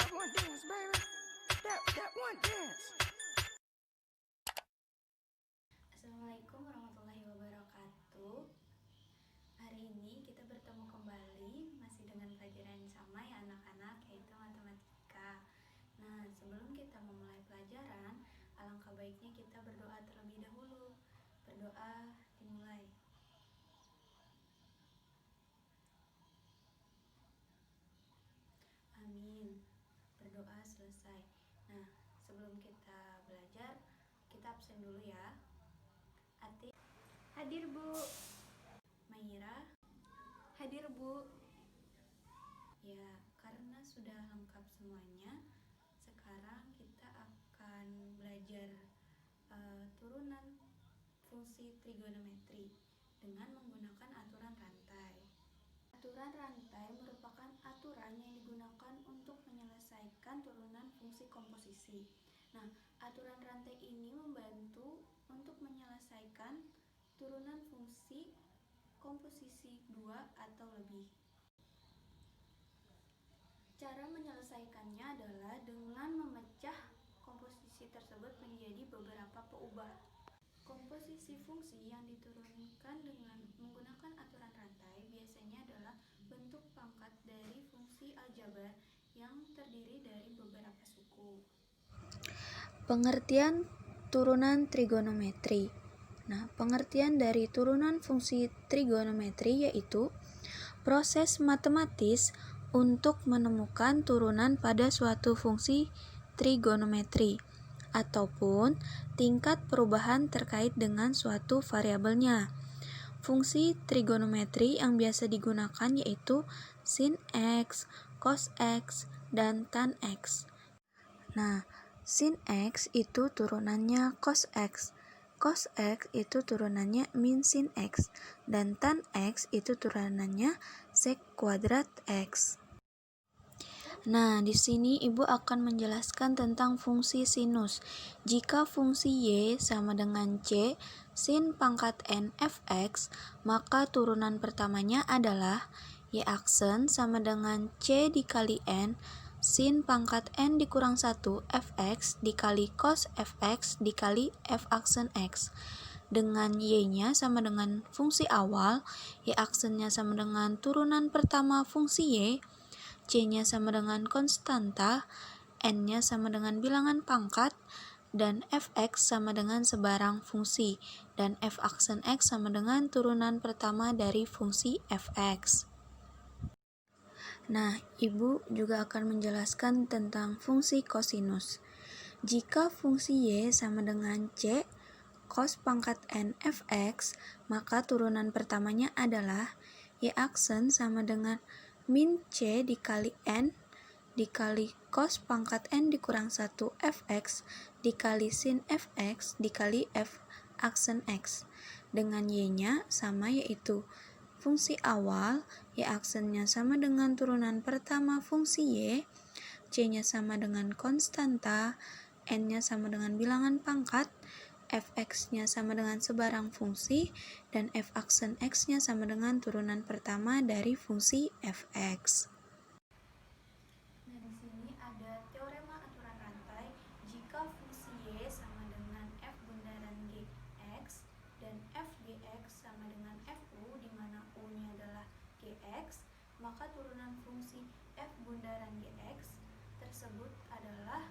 one dance, baby. That one dance. Assalamualaikum warahmatullahi wabarakatuh. Hari ini kita bertemu kembali masih dengan pelajaran yang sama ya anak-anak, yaitu matematika. Nah, sebelum kita memulai pelajaran, alangkah baiknya kita berdoa terlebih dahulu. Berdoa dimulai. Amin. Berdoa selesai. Nah, sebelum kita belajar, kita absen dulu ya. Atik hadir, Bu. Maira hadir, Bu. Ya, karena sudah lengkap semuanya, sekarang kita akan belajar turunan fungsi trigonometri dengan menggunakan aturan rantai. Aturan rantai merupakan aturan yang digunakan untuk menyelesaikan turunan fungsi komposisi. Nah, aturan rantai ini membantu untuk menyelesaikan turunan fungsi komposisi 2 atau lebih. Cara menyelesaikannya adalah dengan memecah komposisi tersebut menjadi beberapa peubah. Komposisi fungsi yang diturunkan dengan menggunakan aturan rantai biasanya adalah bentuk pangkat dari fungsi aljabar yang terdiri dari beberapa suku. Pengertian turunan trigonometri. Nah, pengertian dari turunan fungsi trigonometri yaitu proses matematis untuk menemukan turunan pada suatu fungsi trigonometri ataupun tingkat perubahan terkait dengan suatu variabelnya. Fungsi trigonometri yang biasa digunakan yaitu sin X, cos X, dan tan X. Nah, sin X itu turunannya cos X. Cos X itu turunannya min sin X, dan tan X itu turunannya sek kuadrat X. Nah, di sini Ibu akan menjelaskan tentang fungsi sinus. Jika fungsi Y sama dengan C sin pangkat N fx, maka turunan pertamanya adalah Y aksen sama dengan C dikali N sin pangkat N dikurang 1 fx dikali cos fx dikali f aksen x. Dengan Y-nya sama dengan fungsi awal, Y aksennya sama dengan turunan pertama fungsi Y, C-nya sama dengan konstanta, N-nya sama dengan bilangan pangkat, dan fx sama dengan sebarang fungsi, dan f aksen x sama dengan turunan pertama dari fungsi fx. Nah, Ibu juga akan menjelaskan tentang fungsi kosinus. Jika fungsi Y sama dengan C cos pangkat N fx, maka turunan pertamanya adalah Y aksen sama dengan min C dikali N dikali cos pangkat N dikurang 1 fx dikali sin fx dikali f aksen x. Dengan Y-nya sama yaitu fungsi awal, Y aksennya sama dengan turunan pertama fungsi Y, C-nya sama dengan konstanta, N-nya sama dengan bilangan pangkat, fx-nya sama dengan sebarang fungsi, dan f aksen x-nya sama dengan turunan pertama dari fungsi fx. Nah, di sini ada teorema aturan rantai. Jika fungsi Y sama dengan f bundaran Gx dan f Gx sama dengan fu, di mana u-nya adalah Gx, maka turunan fungsi f bundaran Gx tersebut adalah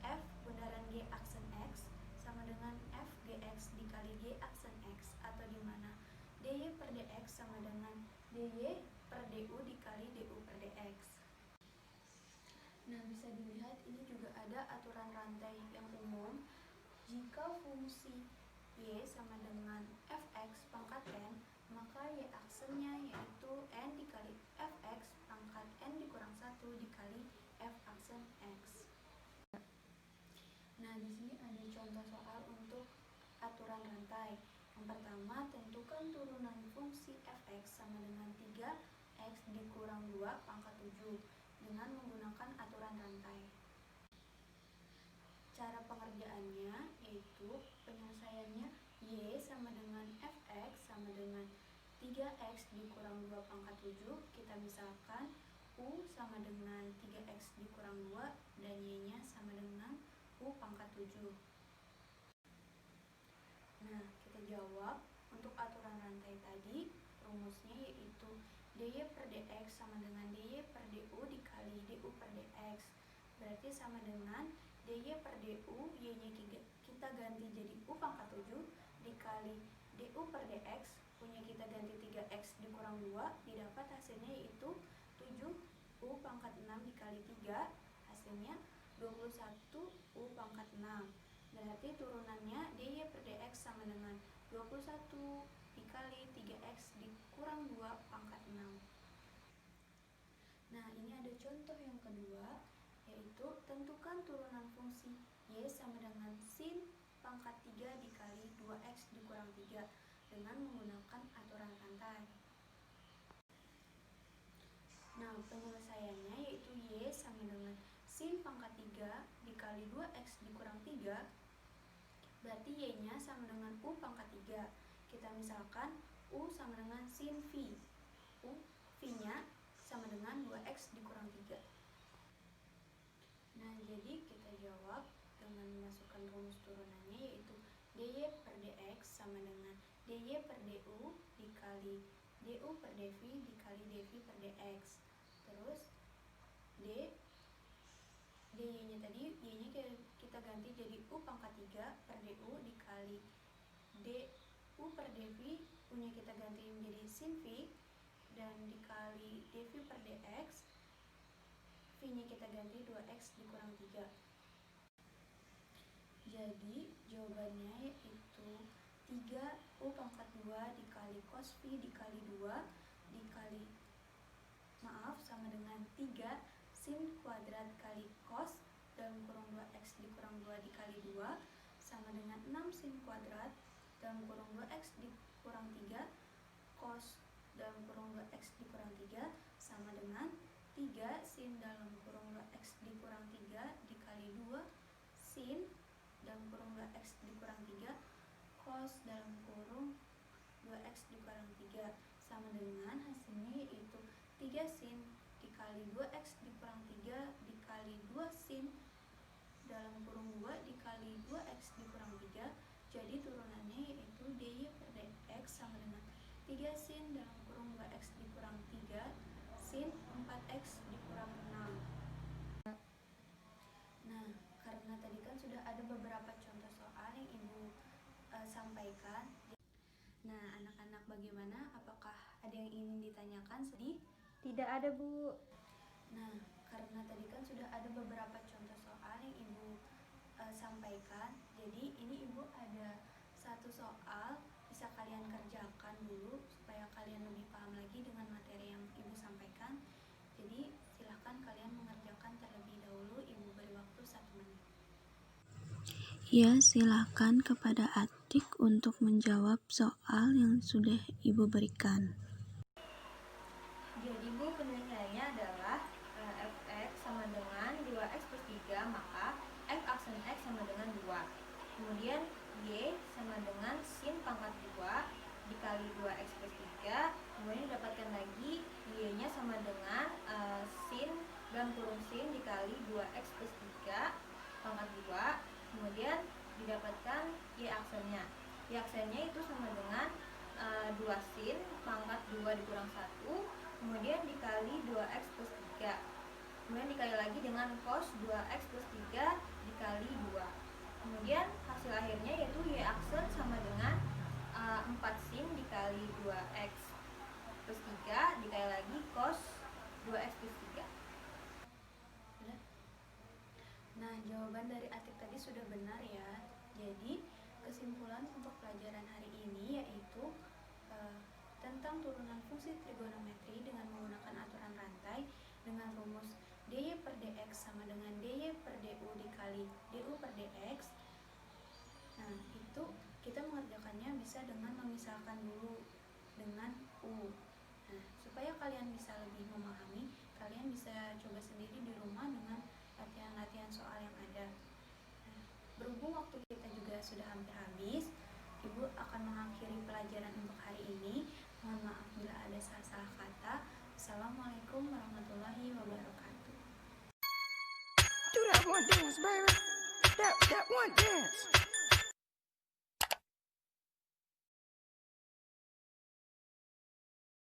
f bundaran G aksen x sama dengan f Gx dikali G aksen x, atau di mana dy per dx sama dengan dy per du dikali du per dx. Nah, bisa dilihat ini juga ada aturan rantai yang umum. Jika fungsi Y sama dengan fx pangkat N, maka Y aksennya yaitu N dikali fx pangkat N dikurang 1 dikali f aksen x. Nah, di sini ada contoh soal untuk aturan rantai. Yang pertama, tentukan turunan fungsi fx sama dengan 3x dikurang 2 pangkat 7 dengan menggunakan aturan rantai. Cara pengerjaannya yaitu penyelesaiannya Y sama dengan fx sama dengan 3x dikurang 2 pangkat 7, kita misalkan U sama dengan 3x dikurang 2 dan Y-nya sama dengan U pangkat 7. Nah, kita jawab untuk aturan rantai tadi, rumusnya yaitu dy per dx sama dengan dy per du dikali du per dx. Berarti sama dengan dy per du, y-nya kita ganti jadi u pangkat 7 dikali du per dx, punya kita ganti 3x dikurang 2, didapat hasilnya yaitu 7 u pangkat 6 dikali 3, hasilnya 21 u pangkat 6. Berarti turunannya dy per dx sama dengan 21 dikali 3x dikurang 2 pangkat 6. Nah, ini ada contoh yang kedua, yaitu tentukan turunan fungsi y sama dengan sin pangkat 3 dikali 2x dikurang 3 dengan menggunakan aturan rantai. Nah, penyelesaiannya yaitu y sama dengan sin pangkat 3 dikali 2x dikurang 3, berarti y-nya sama dengan u pangkat 3. Kita misalkan u sama dengan sin v, v-nya sama dengan 2x dikurang 3. Nah, jadi kita jawab dengan memasukkan rumus turunannya yaitu dy per dx sama dengan dy per du dikali du per dv dikali dv per dx. Terus dy-nya tadi, y-nya kita ganti jadi u pangkat 3 per du dikali du per dv, punya kita ganti menjadi sin v, dan dikali dv per dx, v-nya kita ganti 2x dikurang 3. Jadi jawabannya yaitu 3 u pangkat 2 dikali cos v dikali 2 dikali sama dengan 3 sin kuadrat kali cos dalam kurung 2x dikurang 2 dikali 2 sama dengan 6 sin kuadrat dalam kurung 2x dikurang 3 cos dalam kurung 2x dikurang 3 sama dengan 3 sin dalam kurung 2x dikurang 3 dikali 2 sin dalam kurung 2x dikurang 3 cos dalam kurung 2x dikurang 3 sama dengan hasilnya yaitu 3 sin dikali 2x dikurang 3 dikali 2 sin dalam kurung 2 dikali 2x dikurang 3. Jadi turunannya yaitu dy per dx sama dengan 3 sin dalam kurung 2x dikurang 3 sin 4x dikurang 6. Nah, karena tadi kan sudah ada beberapa contoh soal yang Ibu sampaikan. Nah, anak-anak bagaimana? Apakah ada yang ingin ditanyakan? Tidak ada, Bu. Nah, karena tadi kan sudah ada beberapa contoh soal yang Ibu sampaikan. Jadi ini Ibu ada satu soal, bisa kalian kerjakan dulu supaya kalian lebih paham lagi dengan materi yang Ibu sampaikan. Jadi silahkan kalian mengerjakan terlebih dahulu. Ibu beri waktu 1 menit. Ya, silakan kepada Atik untuk menjawab soal yang sudah Ibu berikan. Jadi Bu, penyelesaiannya adalah fx sama dengan 2x plus 3, maka x aksen x sama dengan 2. Kemudian y sama dengan sin pangkat 2 dikali 2x plus 3. Kemudian didapatkan lagi y-nya sama dengan sin dalam kurung sin dikali 2x plus 3 pangkat 2. Kemudian didapatkan y aksennya. Y aksennya itu sama dengan 2 sin pangkat 2 dikurang 1, kemudian dikali 2x plus 3. Kemudian dikali lagi dengan cos 2x plus 3 dikali 2. Kemudian hasil akhirnya yaitu y aksen sama dengan 4 sin dikali 2x plus 3 dikali lagi cos 2x plus 3. Nah, jawaban dari Atik tadi sudah benar ya. Jadi, kesimpulan untuk pelajaran hari ini yaitu tentang turunan fungsi trigonometri dengan menggunakan aturan rantai dengan rumus dy per dx sama dengan dy per du dikali du per dx. Nah, itu kita mengerjakannya bisa dengan memisahkan dulu dengan u. Nah, supaya kalian bisa lebih memahami, kalian bisa coba sendiri di rumah dengan latihan-latihan soal yang ada. Nah, berhubung waktu kita juga sudah hampir habis, Ibu akan mengakhiri pelajaran untuk hari ini. Mohon maaf bila ada salah-salah kata. Assalamualaikum warahmatullahi wabarakatuh. one dance, baby. That one dance.